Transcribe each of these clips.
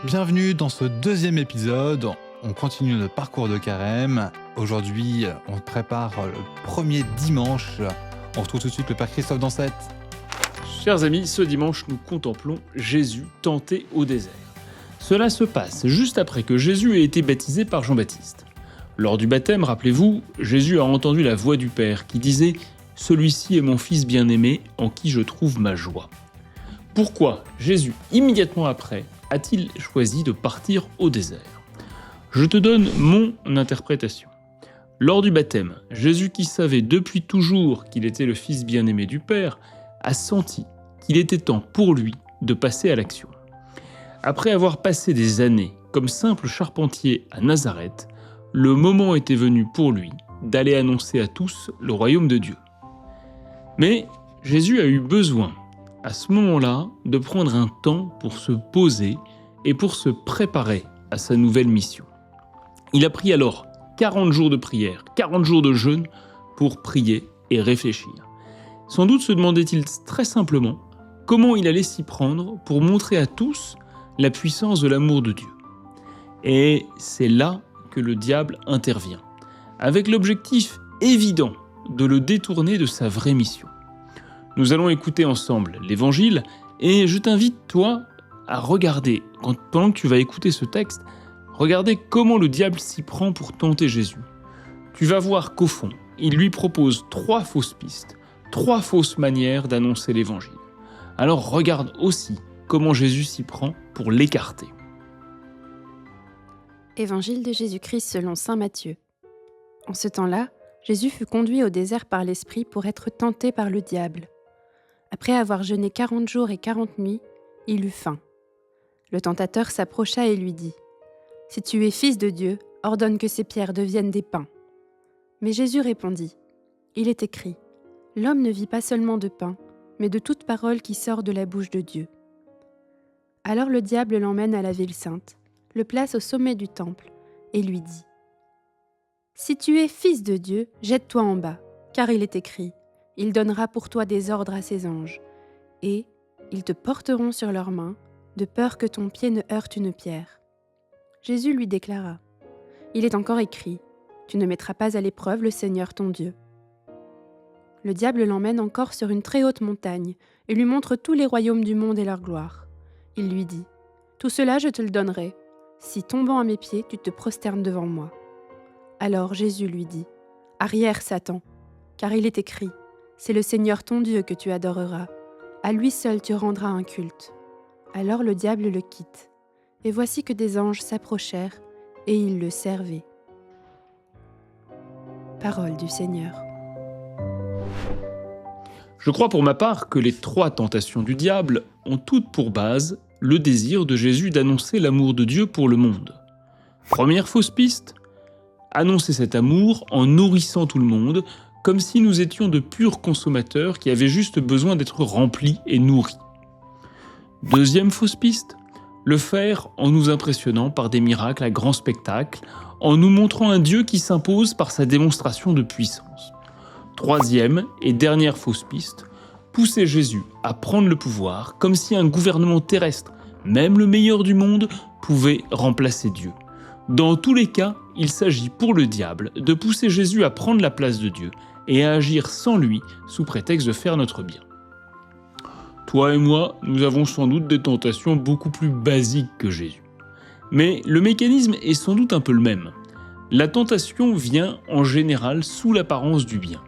Bienvenue dans ce deuxième épisode. On continue notre parcours de carême. Aujourd'hui, on prépare le premier dimanche. On retrouve tout de suite le Père Christophe Dansette. Chers amis, ce dimanche, nous contemplons Jésus tenté au désert. Cela se passe juste après que Jésus ait été baptisé par Jean-Baptiste. Lors du baptême, rappelez-vous, Jésus a entendu la voix du Père qui disait « Celui-ci est mon Fils bien-aimé, en qui je trouve ma joie ». Pourquoi Jésus, immédiatement après, a-t-il choisi de partir au désert ? Je te donne mon interprétation. Lors du baptême, Jésus, qui savait depuis toujours qu'il était le Fils bien-aimé du Père, a senti qu'il était temps pour lui de passer à l'action. Après avoir passé des années comme simple charpentier à Nazareth, le moment était venu pour lui d'aller annoncer à tous le royaume de Dieu. Mais Jésus a eu besoin, à ce moment-là, de prendre un temps pour se poser et pour se préparer à sa nouvelle mission. Il a pris alors 40 jours de prière, 40 jours de jeûne pour prier et réfléchir. Sans doute se demandait-il très simplement comment il allait s'y prendre pour montrer à tous la puissance de l'amour de Dieu. Et c'est là que le diable intervient, avec l'objectif évident de le détourner de sa vraie mission. Nous allons écouter ensemble l'Évangile et je t'invite, toi, à regarder, pendant que tu vas écouter ce texte, regarder comment le diable s'y prend pour tenter Jésus. Tu vas voir qu'au fond, il lui propose 3 fausses pistes, 3 fausses manières d'annoncer l'Évangile. Alors regarde aussi comment Jésus s'y prend pour l'écarter. Évangile de Jésus-Christ selon saint Matthieu. En ce temps-là, Jésus fut conduit au désert par l'Esprit pour être tenté par le diable. Après avoir jeûné 40 jours et 40 nuits, il eut faim. Le tentateur s'approcha et lui dit : « Si tu es fils de Dieu, ordonne que ces pierres deviennent des pains. » Mais Jésus répondit : « Il est écrit : L'homme ne vit pas seulement de pain, mais de toute parole qui sort de la bouche de Dieu. » Alors le diable l'emmène à la ville sainte, le place au sommet du temple et lui dit : « Si tu es fils de Dieu, jette-toi en bas, car il est écrit : Il donnera pour toi des ordres à ses anges, et ils te porteront sur leurs mains, de peur que ton pied ne heurte une pierre. » Jésus lui déclara : « Il est encore écrit : Tu ne mettras pas à l'épreuve le Seigneur ton Dieu. » Le diable l'emmène encore sur une très haute montagne et lui montre tous les royaumes du monde et leur gloire. Il lui dit : « Tout cela je te le donnerai, si tombant à mes pieds tu te prosternes devant moi. » Alors Jésus lui dit : « Arrière, Satan, car il est écrit : C'est le Seigneur ton Dieu que tu adoreras, à lui seul tu rendras un culte. » Alors le diable le quitte, et voici que des anges s'approchèrent, et ils le servaient. Parole du Seigneur. Je crois pour ma part que les 3 tentations du diable ont toutes pour base le désir de Jésus d'annoncer l'amour de Dieu pour le monde. Première fausse piste, annoncer cet amour en nourrissant tout le monde, comme si nous étions de purs consommateurs qui avaient juste besoin d'être remplis et nourris. Deuxième fausse piste, le faire en nous impressionnant par des miracles à grand spectacle, en nous montrant un Dieu qui s'impose par sa démonstration de puissance. Troisième et dernière fausse piste, pousser Jésus à prendre le pouvoir comme si un gouvernement terrestre, même le meilleur du monde, pouvait remplacer Dieu. Dans tous les cas, il s'agit pour le diable de pousser Jésus à prendre la place de Dieu et à agir sans lui sous prétexte de faire notre bien. Toi et moi, nous avons sans doute des tentations beaucoup plus basiques que Jésus. Mais le mécanisme est sans doute un peu le même. La tentation vient en général sous l'apparence du bien.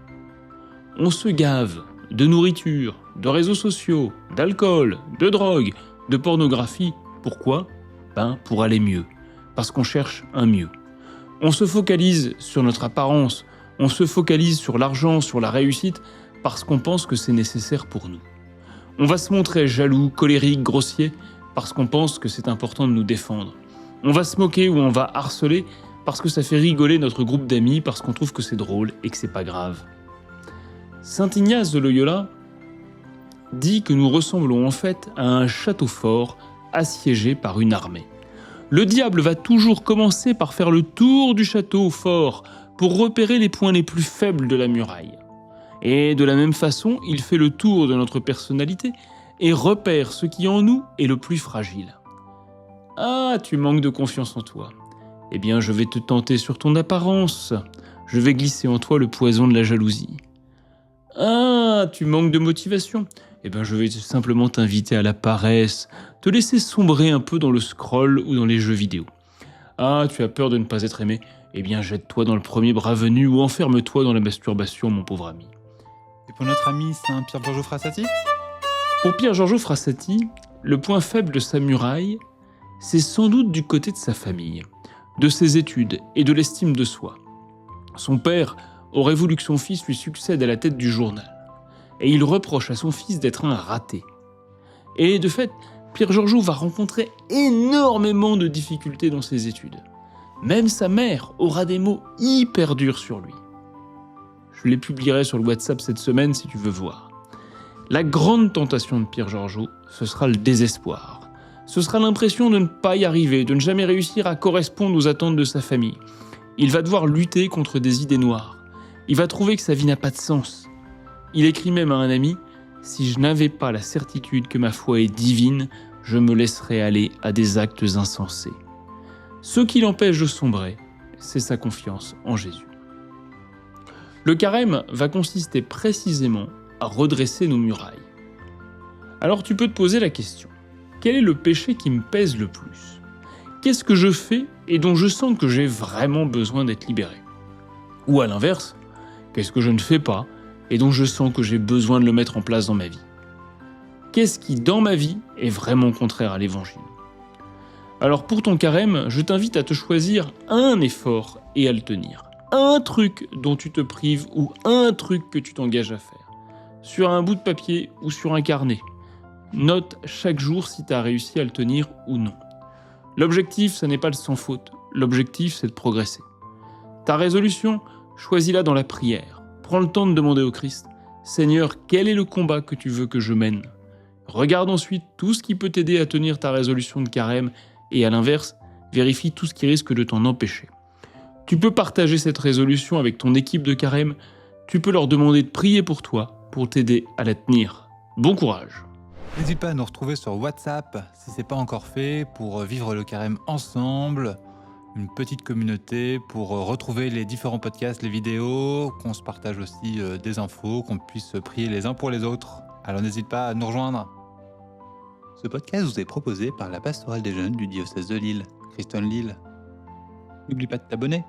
On se gave de nourriture, de réseaux sociaux, d'alcool, de drogue, de pornographie. Pourquoi ? Pour aller mieux. Parce qu'on cherche un mieux. On se focalise sur notre apparence, on se focalise sur l'argent, sur la réussite, parce qu'on pense que c'est nécessaire pour nous. On va se montrer jaloux, colérique, grossier, parce qu'on pense que c'est important de nous défendre. On va se moquer ou on va harceler, parce que ça fait rigoler notre groupe d'amis, parce qu'on trouve que c'est drôle et que c'est pas grave. Saint Ignace de Loyola dit que nous ressemblons en fait à un château fort assiégé par une armée. Le diable va toujours commencer par faire le tour du château fort pour repérer les points les plus faibles de la muraille. Et de la même façon, il fait le tour de notre personnalité et repère ce qui en nous est le plus fragile. Ah, tu manques de confiance en toi. Eh bien, je vais te tenter sur ton apparence. Je vais glisser en toi le poison de la jalousie. Ah, tu manques de motivation. Eh bien, je vais simplement t'inviter à la paresse, te laisser sombrer un peu dans le scroll ou dans les jeux vidéo. Ah, tu as peur de ne pas être aimé. Eh bien, jette-toi dans le premier bras venu ou enferme-toi dans la masturbation, mon pauvre ami. Et pour notre ami Saint Pierre Giorgio Frassati? Pour Pier Giorgio Frassati, le point faible de sa muraille, c'est sans doute du côté de sa famille, de ses études et de l'estime de soi. Son père aurait voulu que son fils lui succède à la tête du journal, et il reproche à son fils d'être un raté. Et de fait, Pier Giorgio va rencontrer énormément de difficultés dans ses études. Même sa mère aura des mots hyper durs sur lui. Je les publierai sur le WhatsApp cette semaine si tu veux voir. La grande tentation de Pier Giorgio, ce sera le désespoir. Ce sera l'impression de ne pas y arriver, de ne jamais réussir à correspondre aux attentes de sa famille. Il va devoir lutter contre des idées noires. Il va trouver que sa vie n'a pas de sens. Il écrit même à un ami « Si je n'avais pas la certitude que ma foi est divine, je me laisserais aller à des actes insensés. » Ce qui l'empêche de sombrer, c'est sa confiance en Jésus. Le carême va consister précisément à redresser nos murailles. Alors tu peux te poser la question, quel est le péché qui me pèse le plus? Qu'est-ce que je fais et dont je sens que j'ai vraiment besoin d'être libéré? Ou à l'inverse, qu'est-ce que je ne fais pas et dont je sens que j'ai besoin de le mettre en place dans ma vie? Qu'est-ce qui, dans ma vie, est vraiment contraire à l'évangile? Alors pour ton carême, je t'invite à te choisir un effort et à le tenir. Un truc dont tu te prives ou un truc que tu t'engages à faire. Sur un bout de papier ou sur un carnet. Note chaque jour si tu as réussi à le tenir ou non. L'objectif, ce n'est pas le sans faute. L'objectif, c'est de progresser. Ta résolution, choisis-la dans la prière. Prends le temps de demander au Christ « Seigneur, quel est le combat que tu veux que je mène ?» Regarde ensuite tout ce qui peut t'aider à tenir ta résolution de carême et à l'inverse, vérifie tout ce qui risque de t'en empêcher. Tu peux partager cette résolution avec ton équipe de carême, tu peux leur demander de prier pour toi, pour t'aider à la tenir. Bon courage! N'hésite pas à nous retrouver sur WhatsApp si ce n'est pas encore fait pour vivre le carême ensemble, une petite communauté pour retrouver les différents podcasts, les vidéos, qu'on se partage aussi des infos, qu'on puisse prier les uns pour les autres. Alors n'hésite pas à nous rejoindre. Ce podcast vous est proposé par la pastorale des jeunes du diocèse de Lille, Christone Lille. N'oublie pas de t'abonner.